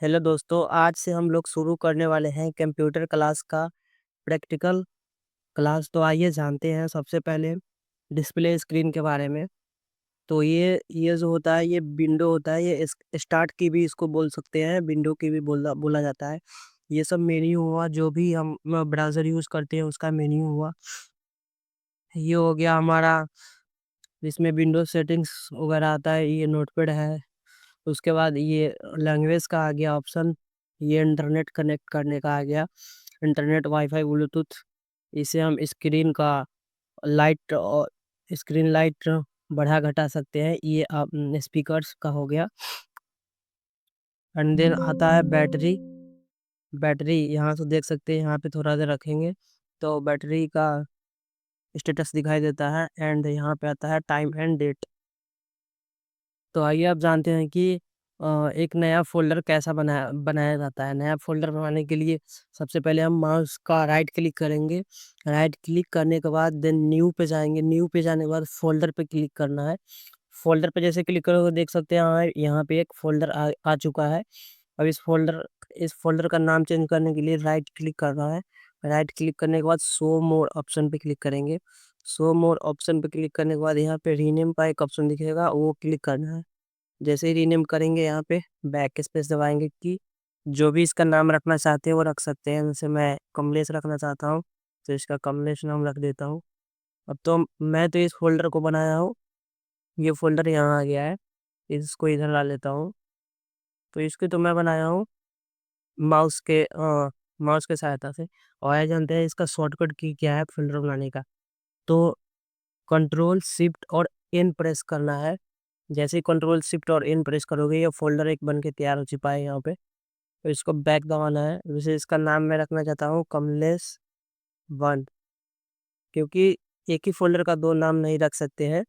Hello दोस्तों, आज से हम लोग शुरू करने वाले हैं कंप्यूटर क्लास का प्रैक्टिकल क्लास। तो आइए जानते हैं सबसे पहले डिस्प्ले स्क्रीन के बारे में। तो ये जो होता है ये विंडो होता है, ये स्टार्ट की भी इसको बोल सकते हैं, विंडो की भी बोला बोला जाता है। ये सब मेन्यू हुआ, जो भी हम ब्राउज़र यूज़ करते हैं उसका मेन्यू हुआ। ये हो गया हमारा, इसमें विंडो सेटिंग्स वगैरह आता है, ये नोटपैड है। उसके बाद ये लैंग्वेज का आ गया ऑप्शन, ये इंटरनेट कनेक्ट करने का आ गया, इंटरनेट वाईफाई ब्लूटूथ। इसे हम स्क्रीन का लाइट और स्क्रीन लाइट बढ़ा घटा सकते हैं, ये स्पीकर्स का हो गया। एंड देन आता है बैटरी। बैटरी यहाँ से देख सकते हैं, यहाँ पे थोड़ा देर रखेंगे तो बैटरी का स्टेटस दिखाई देता है। एंड यहाँ पे आता है टाइम एंड डेट। तो आइए आप जानते हैं कि एक नया फ़ोल्डर कैसा बनाया बनाया जाता है। नया फ़ोल्डर बनाने के लिए सबसे पहले हम माउस का राइट क्लिक करेंगे। राइट क्लिक करने के बाद देन न्यू पे जाएँगे। न्यू पे जाने के बाद फ़ोल्डर पे क्लिक करना है। फ़ोल्डर पे जैसे क्लिक करोगे देख सकते हैं यहाँ पे एक फ़ोल्डर आ चुका है। अब इस फ़ोल्डर का नाम चेंज करने के लिए राइट क्लिक करना है। राइट क्लिक करने के बाद शो मोर ऑप्शन पे क्लिक करेंगे। शो मोर ऑप्शन पे क्लिक करने के बाद यहाँ पे रीनेम का एक ऑप्शन दिखेगा, वो क्लिक करना है। जैसे ही रीनेम करेंगे यहाँ पे बैक स्पेस दबाएँगे कि जो भी इसका नाम रखना चाहते हैं वो रख सकते हैं। जैसे मैं कमलेश रखना चाहता हूँ, तो इसका कमलेश नाम रख देता हूँ। अब तो मैं तो इस फ़ोल्डर को बनाया हूँ, ये फ़ोल्डर यहाँ आ गया है, इसको इधर ला लेता हूँ। तो इसको तो मैं बनाया हूँ माउस के माउस के सहायता से। और आइए जानते हैं इसका शॉर्टकट की क्या है फ़ोल्डर बनाने का। तो कंट्रोल शिफ्ट और एन प्रेस करना है। जैसे ही कंट्रोल शिफ्ट और एन प्रेस करोगे ये फ़ोल्डर एक बन के तैयार हो चुका है यहाँ पे। तो इसको बैक दबाना है। वैसे इसका नाम मैं रखना चाहता हूँ कमलेश 1, क्योंकि एक ही फ़ोल्डर का 2 नाम नहीं रख सकते हैं,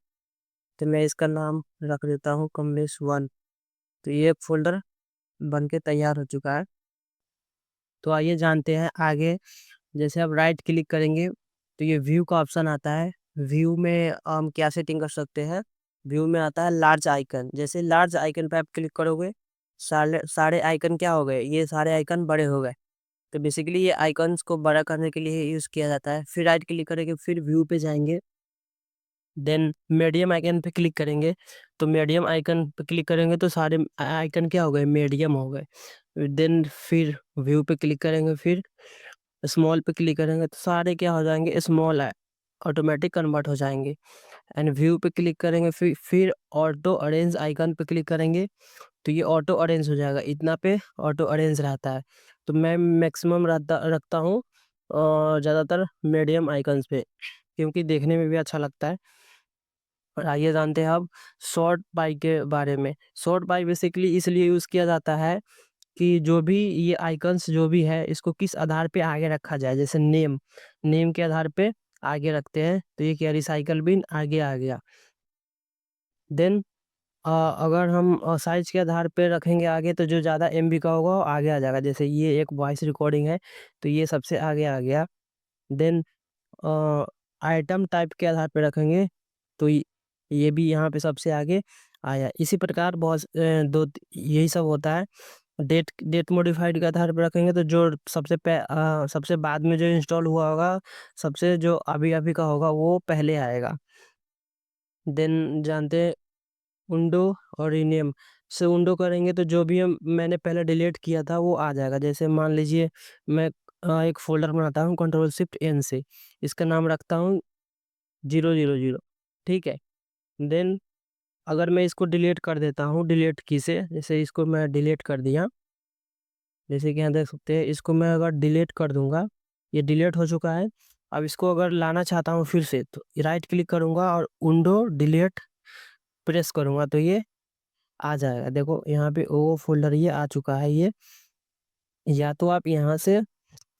तो मैं इसका नाम रख देता हूँ कमलेश 1। तो ये फ़ोल्डर बन के तैयार हो चुका है। तो आइए जानते हैं आगे। जैसे आप राइट क्लिक करेंगे तो ये व्यू का ऑप्शन आता है। व्यू में हम क्या सेटिंग कर सकते हैं? व्यू में आता है लार्ज आइकन। जैसे लार्ज आइकन पे आप क्लिक करोगे, सारे सारे आइकन क्या हो गए? ये सारे आइकन बड़े हो गए। तो बेसिकली ये आइकन्स को बड़ा करने के लिए यूज़ किया जाता है। फिर राइट क्लिक करेंगे, फिर व्यू पे जाएँगे, देन मीडियम आइकन पे क्लिक करेंगे। तो मीडियम आइकन पे क्लिक करेंगे तो सारे आइकन क्या हो गए? मीडियम हो गए। देन फिर व्यू पे क्लिक करेंगे, फिर स्मॉल पे क्लिक करेंगे तो सारे क्या हो जाएँगे? स्मॉल है, ऑटोमेटिक कन्वर्ट हो जाएँगे। एंड व्यू पे क्लिक करेंगे, फिर ऑटो अरेंज आइकन पे क्लिक करेंगे तो ये ऑटो अरेंज हो जाएगा। इतना पे ऑटो अरेंज रहता है। तो मैं मैक्सिमम रखता हूँ ज़्यादातर मीडियम आइकन्स पे, क्योंकि देखने में भी अच्छा लगता है। और आइए जानते हैं अब सॉर्ट बाय के बारे में। सॉर्ट बाय बेसिकली इसलिए यूज़ किया जाता है कि जो भी ये आइकन्स जो भी है इसको किस आधार पे आगे रखा जाए। जैसे नेम के आधार पे आगे रखते हैं तो ये क्या, रिसाइकल बिन आगे आ गया। देन अगर हम साइज़ के आधार पे रखेंगे आगे तो जो ज़्यादा एमबी का होगा वो आगे आ जाएगा। जैसे ये एक वॉइस रिकॉर्डिंग है तो ये सबसे आगे आ गया। देन आइटम टाइप के आधार पे रखेंगे तो ये भी यहाँ पे सबसे आगे आया। इसी प्रकार यही सब होता है। डेट डेट मॉडिफाइड के आधार पे रखेंगे तो जो सबसे बाद में जो इंस्टॉल हुआ होगा, सबसे जो अभी-अभी का होगा वो पहले आएगा। देन जानते हैं उंडो और रीनेम से उंडो करेंगे तो जो भी मैंने पहले डिलीट किया था वो आ जाएगा। जैसे मान लीजिए मैं एक फ़ोल्डर बनाता हूँ कंट्रोल शिफ्ट एन से, इसका नाम रखता हूँ 000, ठीक है? देन अगर मैं इसको डिलीट कर देता हूँ डिलीट की से, जैसे इसको मैं डिलीट कर दिया, जैसे कि यहाँ देख सकते हैं, इसको मैं अगर डिलीट कर दूँगा, ये डिलीट हो चुका है। अब इसको अगर लाना चाहता हूँ फिर से तो राइट क्लिक करूँगा और उंडो डिलीट प्रेस करूँगा तो ये आ जाएगा। देखो यहाँ पे वो फ़ोल्डर ये आ चुका है ये। या तो आप यहाँ से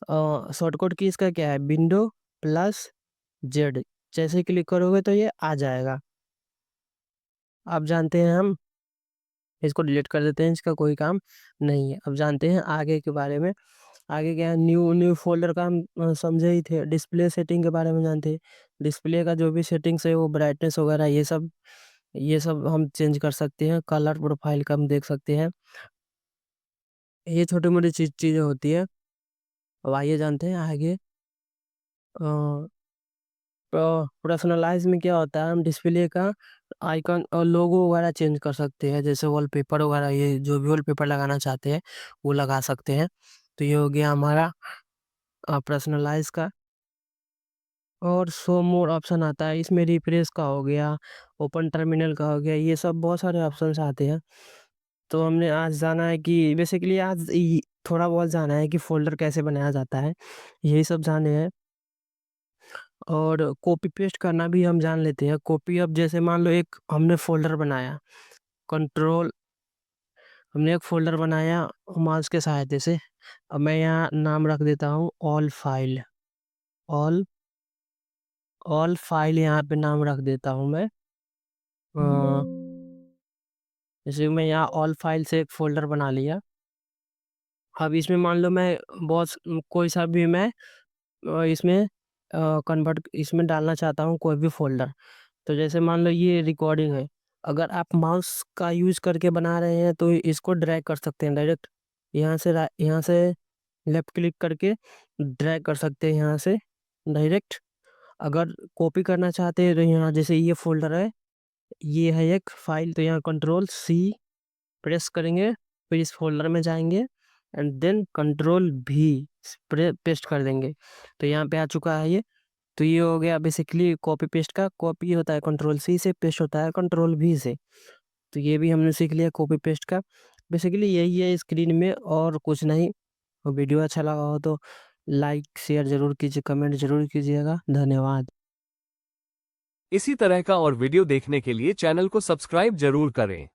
शॉर्टकट की इसका क्या है, विंडो प्लस जेड, जैसे ही क्लिक करोगे तो ये आ जाएगा। अब जानते हैं हम, इसको डिलीट कर देते हैं, इसका कोई काम नहीं है। अब जानते हैं आगे के बारे में। आगे क्या है, न्यू न्यू फ़ोल्डर का हम समझे ही थे। डिस्प्ले सेटिंग के बारे में जानते हैं। डिस्प्ले का जो भी सेटिंग्स है वो ब्राइटनेस वगैरह ये सब हम चेंज कर सकते हैं। कलर प्रोफाइल का हम देख सकते हैं। ये छोटी-मोटी चीज़ें होती है। अब आइए जानते हैं आगे। अ, पर्सनलाइज़ में क्या होता है, हम डिस्प्ले का आइकन और लोगो वगैरह चेंज कर सकते हैं, जैसे वॉलपेपर वगैरह, ये जो भी वॉलपेपर लगाना चाहते हैं, वो लगा सकते हैं। तो ये हो गया हमारा पर्सनलाइज़ का। और शो मोर ऑप्शन आता है, इसमें रिफ्रेश का हो गया, ओपन टर्मिनल का हो गया, ये सब बहुत सारे ऑप्शंस आते हैं। तो हमने आज जाना है कि बेसिकली आज थोड़ा बहुत जाना है कि फ़ोल्डर कैसे बनाया जाता है, यही सब जाने हैं। और कॉपी पेस्ट करना भी हम जान लेते हैं। कॉपी, अब जैसे मान लो एक हमने फ़ोल्डर बनाया, कंट्रोल हमने एक फ़ोल्डर बनाया माउस के सहायता से। अब मैं यहाँ नाम रख देता हूँ ऑल ऑल फाइल यहाँ पे नाम रख देता हूँ मैं। अ, जैसे मैं यहाँ ऑल फाइल से एक फ़ोल्डर बना लिया। अब इसमें मान लो मैं कोई सा भी मैं इसमें कन्वर्ट इसमें डालना चाहता हूँ कोई भी फ़ोल्डर। तो जैसे मान लो ये रिकॉर्डिंग है, अगर आप माउस का यूज़ करके बना रहे हैं तो इसको ड्रैग कर सकते हैं डायरेक्ट। यहाँ से लेफ्ट क्लिक करके ड्रैग कर सकते हैं यहाँ से डायरेक्ट। अगर कॉपी करना चाहते हैं तो यहाँ जैसे ये फ़ोल्डर है, ये है एक फ़ाइल, तो यहाँ कंट्रोल सी प्रेस करेंगे, फिर इस फ़ोल्डर में जाएँगे एंड देन कंट्रोल भी पेस्ट कर देंगे। तो यहाँ पे आ चुका है ये। तो ये हो गया बेसिकली कॉपी पेस्ट का। कॉपी होता है कंट्रोल सी से, पेस्ट होता है कंट्रोल वी से। तो ये भी हमने सीख लिया कॉपी पेस्ट का। बेसिकली यही है स्क्रीन में, और कुछ नहीं। और वीडियो अच्छा लगा हो तो लाइक शेयर ज़रूर कीजिए, कमेंट ज़रूर कीजिएगा। धन्यवाद। इसी तरह का और वीडियो देखने के लिए चैनल को सब्सक्राइब जरूर करें।